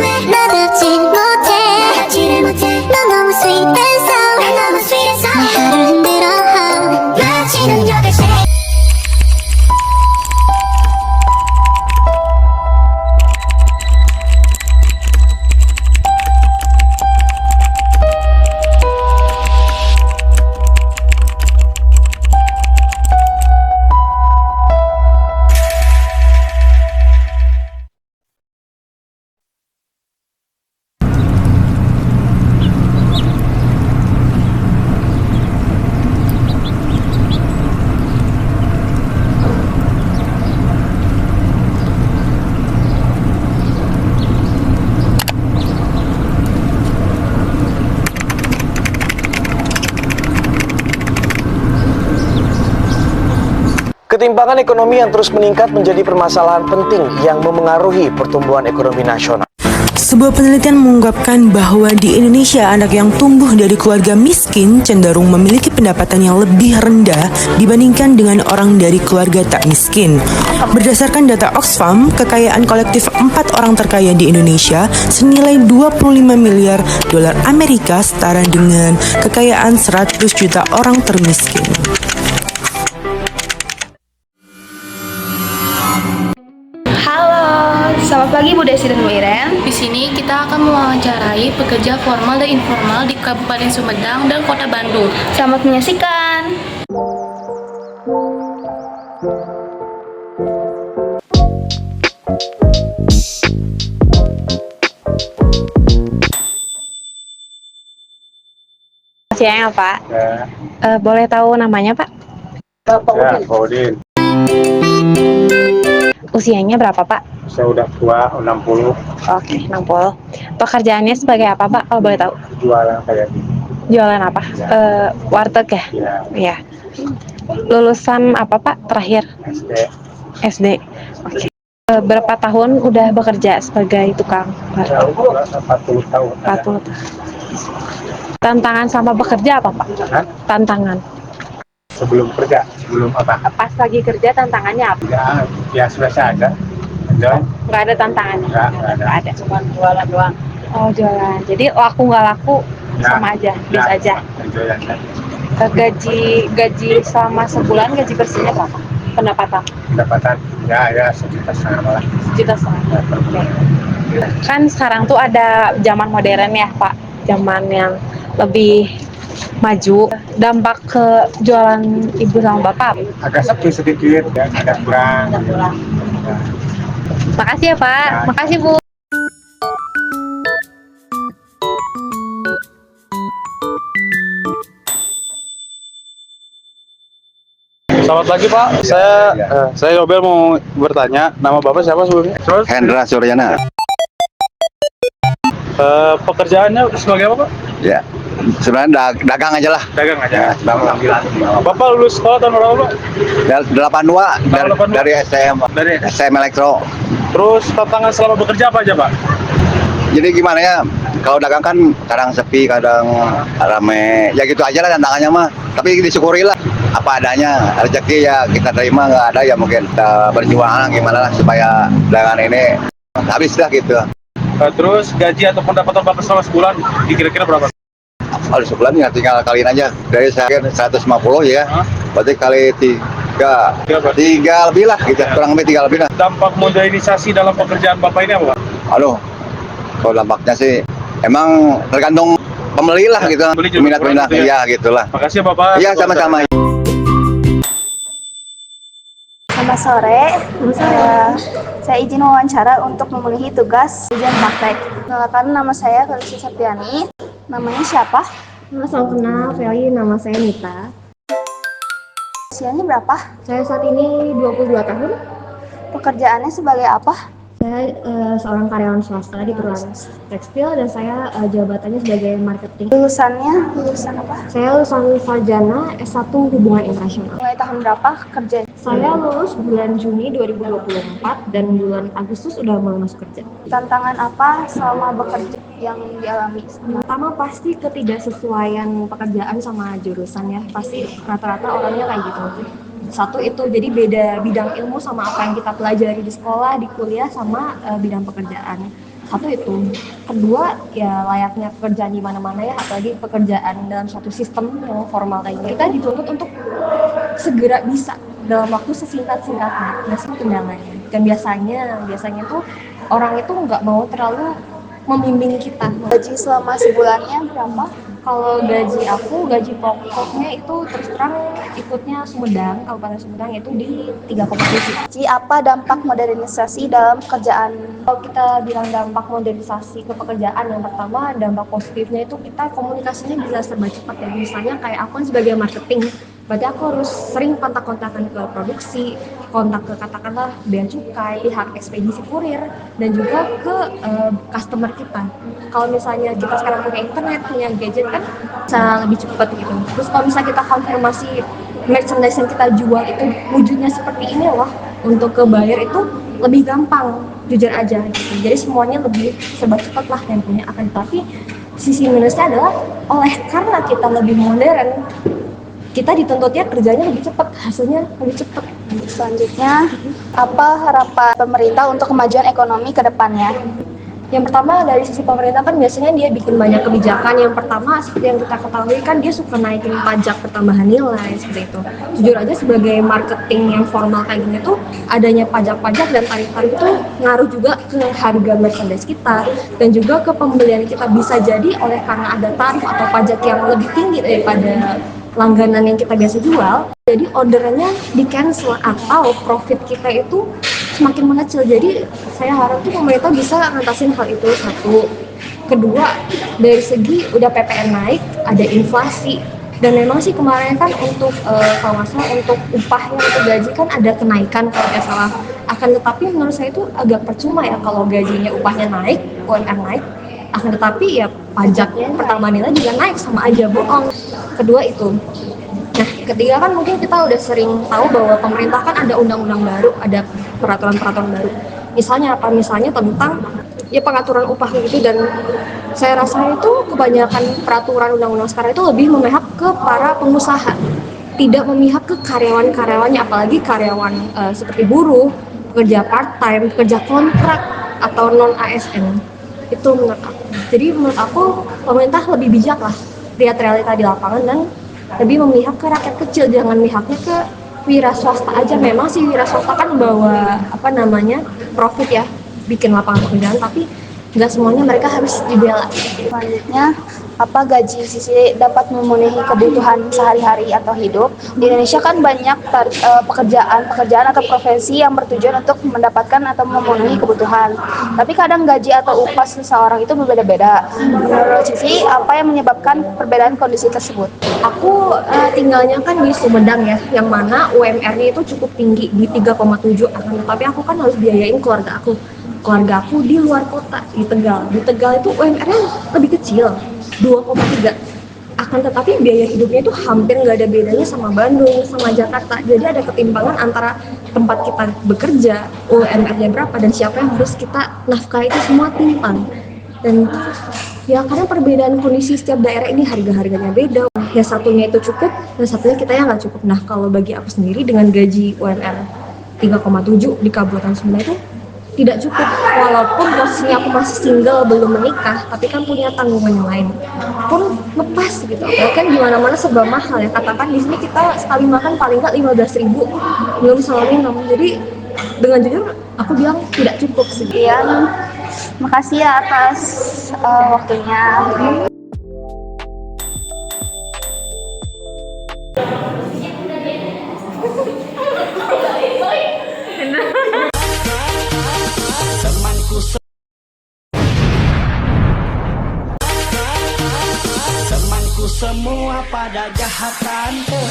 나답진 못해 나답지를 못해 넌 너무 sweet and sour 난 너무 sweet and sour 내 하루를 흔들어 마치는 8시 Ketimpangan ekonomi yang terus meningkat menjadi permasalahan penting yang memengaruhi pertumbuhan ekonomi nasional. Sebuah penelitian mengungkapkan bahwa di Indonesia anak yang tumbuh dari keluarga miskin cenderung memiliki pendapatan yang lebih rendah dibandingkan dengan orang dari keluarga tak miskin. Berdasarkan data Oxfam, kekayaan kolektif 4 orang terkaya di Indonesia senilai 25 miliar dolar Amerika setara dengan kekayaan 100 juta orang termiskin. Selamat pagi Bu Desi dan Bu Iren. Di sini kita akan mewawancarai pekerja formal dan informal di Kabupaten Sumedang dan Kota Bandung. Selamat menyaksikan. Siang Pak. Boleh tahu namanya Pak? Ya, Faudin. Usianya berapa Pak? Saya udah tua, 60. Oke, 60. Pekerjaannya sebagai apa Pak kalau boleh tahu? Jualan kayak gini. Jualan apa? Warteg ya? Ya, Iya. Lulusan apa Pak terakhir? SD. SD. Oke. Berapa tahun udah bekerja sebagai tukang Ya, warteg? udah 40 tahun. 40 tahun. Tantangan sama bekerja apa Pak? Hah? Tantangan. Sebelum kerja, sebelum apa? Pas lagi kerja tantangannya apa? Ya, biasa-biasa aja. Enjoy. Nggak ada tantangannya? Nggak ada. Nggak ada. Cuma jualan doang. Oh, jualan. Jadi laku nggak laku Ya, sama aja, biasa ya, aja. Enjoy aja. Gaji selama sebulan gaji bersihnya berapa? Pendapatan? Pendapatan, ya sejuta setengah lah. Sejuta setengah. Ya, per bulan. Kan sekarang tuh ada zaman modern ya Pak, zaman yang lebih maju. Dampak ke jualan ibu sama bapak? Agak sepi sedikit, ya, agak kurang. Ya. Makasih ya Pak, Ya. makasih Bu. Selamat pagi Pak, saya Yobel mau bertanya, nama Bapak siapa sebelumnya? Terus Hendra Suryana. pekerjaannya sebagai apa Pak? Ya, sebenarnya dagang aja lah. Dagang aja. Ya, sambilan. Bapak lulus sekolah tahun berapa Pak? 82 dari, 82. dari STM, Dari STM Elektro. Terus tantangan selama bekerja apa aja Pak? Jadi gimana ya? Kalau dagang kan kadang sepi, kadang rame. Ya gitu aja lah tantangannya mah. Tapi disyukuri lah apa adanya. Rezeki ya kita terima, nggak ada ya mungkin kita berjuang gimana lah supaya dagangan ini habis dah gitu. Terus gaji atau pendapatan Bapak selama sebulan kira-kira berapa? Kalau sebulan ya tinggal kaliin aja. Dari saya 150 ya. Berarti kali tiga lebih lah gitu. Kurang lebih 3 lebih lah. Dampak modernisasi dalam pekerjaan Bapak ini apa Pak? Aduh, kalau dampaknya sih emang tergantung pembeli lah gitu, Pembeli juga minat-minat kurang gitu ya? ya gitulah. Makasih ya Bapak. Iya sama-sama. Selamat sore. Saya izin wawancara untuk memenuhi tugas ujian praktek. Perkenalkan, nama saya Felicia Septiani. Namanya siapa? Salam kenal, Feli, nama saya Nita. Usianya berapa? Saya saat ini 22 tahun. Pekerjaannya sebagai apa? Saya seorang karyawan swasta di perusahaan tekstil dan saya jabatannya sebagai marketing. Lulusannya lulusan apa? Saya lulusan sarjana S1 Hubungan Internasional. Mulai tahun berapa kerja? Saya lulus bulan Juni 2024 dan bulan Agustus udah mulai masuk kerja. Tantangan apa selama bekerja yang dialami? Pertama pasti ketidaksesuaian pekerjaan sama jurusan ya. Pasti rata-rata orangnya kayak gitu. Satu itu jadi beda bidang ilmu sama apa yang kita pelajari di sekolah, di kuliah sama bidang pekerjaan. Satu itu. Kedua, ya layaknya pekerjaan di mana-mana ya, apalagi pekerjaan dalam suatu sistem yang formal kayak gini. Kita dituntut untuk segera bisa dalam waktu sesingkat-singkatnya. Nah, kendalanya. Dan biasanya tuh orang itu nggak mau terlalu membimbing kita. Gaji selama sebulannya berapa? Kalau gaji pokoknya itu terus terang ikutnya Sumedang, Kabupaten Sumedang itu di 3,7. Jadi apa dampak modernisasi dalam pekerjaan? Kalau kita bilang dampak modernisasi ke pekerjaan, yang pertama dampak positifnya itu kita komunikasinya bisa serba cepat ya. Misalnya kayak aku kan sebagai marketing, berarti aku harus sering kontak-kontakan ke produksi, kontak ke katakanlah bea cukai, pihak ekspedisi kurir, dan juga ke customer kita. Kalau misalnya kita sekarang punya internet, punya gadget kan bisa lebih cepat gitu. Terus kalau misalnya kita konfirmasi merchandise yang kita jual itu wujudnya seperti ini loh, untuk ke buyer itu lebih gampang, jujur aja gitu. Jadi semuanya lebih serba cepat lah temponya. Akan tetapi sisi minusnya adalah oleh karena kita lebih modern, kita dituntutnya kerjanya lebih cepat, hasilnya lebih cepat. Selanjutnya, apa harapan pemerintah untuk kemajuan ekonomi ke depannya? Yang pertama dari sisi pemerintah kan biasanya dia bikin banyak kebijakan. Yang pertama seperti yang kita ketahui kan dia suka naikin pajak pertambahan nilai seperti itu. Jujur aja sebagai marketing yang formal kayak gini tuh adanya pajak-pajak dan tarif-tarif itu ngaruh juga ke harga merchandise kita dan juga ke pembelian kita. Bisa jadi oleh karena ada tarif atau pajak yang lebih tinggi daripada langganan yang kita biasa jual, jadi orderannya di cancel atau profit kita itu semakin mengecil. Jadi saya harap tuh pemerintah bisa ngatasin hal itu. Satu. Kedua, dari segi udah PPN naik, ada inflasi, dan memang sih kemarin kan untuk kalau nggak salah untuk upahnya, untuk gaji kan ada kenaikan kalau nggak salah. Akan tetapi menurut saya itu agak percuma ya kalau gajinya upahnya naik, UMR naik, akan tetapi ya pajaknya pertambahan nilai juga naik, sama aja bohong. Kedua itu. Nah, ketiga kan mungkin kita udah sering tahu bahwa pemerintah kan ada undang-undang baru, ada peraturan-peraturan baru. Misalnya apa? Misalnya tentang ya pengaturan upah gitu, dan saya rasa itu kebanyakan peraturan undang-undang sekarang itu lebih memihak ke para pengusaha, tidak memihak ke karyawan-karyawannya, apalagi karyawan seperti buruh, pekerja part-time, pekerja kontrak atau non-ASN. Itu menurut aku. Jadi menurut aku pemerintah lebih bijak lah lihat realita di lapangan dan lebih memihak ke rakyat kecil, jangan mihaknya ke wira swasta aja. Memang sih wira swasta kan bawa profit ya, bikin lapangan pekerjaan, tapi nggak semuanya mereka harus dibela. Selanjutnya, apa gaji sisi dapat memenuhi kebutuhan sehari-hari atau hidup? Di Indonesia kan banyak pekerjaan atau profesi yang bertujuan untuk mendapatkan atau memenuhi kebutuhan. Tapi kadang gaji atau upah seseorang itu berbeda-beda. Menurut Sisi, apa yang menyebabkan perbedaan kondisi tersebut? Aku tinggalnya kan di Sumedang ya, yang mana UMR-nya itu cukup tinggi di 3,7. Tapi aku kan harus biayain keluarga aku. Keluarga aku di luar kota, di Tegal. Di Tegal itu UMR-nya lebih kecil, 2,3. Akan tetapi biaya hidupnya itu hampir nggak ada bedanya sama Bandung, sama Jakarta. Jadi ada ketimpangan antara tempat kita bekerja, UMR-nya berapa, dan siapa yang harus kita nafkahi, itu semua timpang. Dan ya karena perbedaan kondisi setiap daerah ini, harga-harganya beda. Ya satunya itu cukup, dan satunya kita yang nggak cukup. Nah kalau bagi aku sendiri dengan gaji UMR 3,7 di Kabupaten Sumedang itu tidak cukup, walaupun posisinya aku masih single, belum menikah, tapi kan punya tanggungan yang lain pun lepas gitu. Ya kan di mana-mana serba mahal ya, katakan di sini kita sekali makan paling nggak 15.000, belum sama minum. Jadi dengan jujur aku bilang tidak cukup. Sekian, makasih ya atas waktunya. Temanku semua pada jahat tante.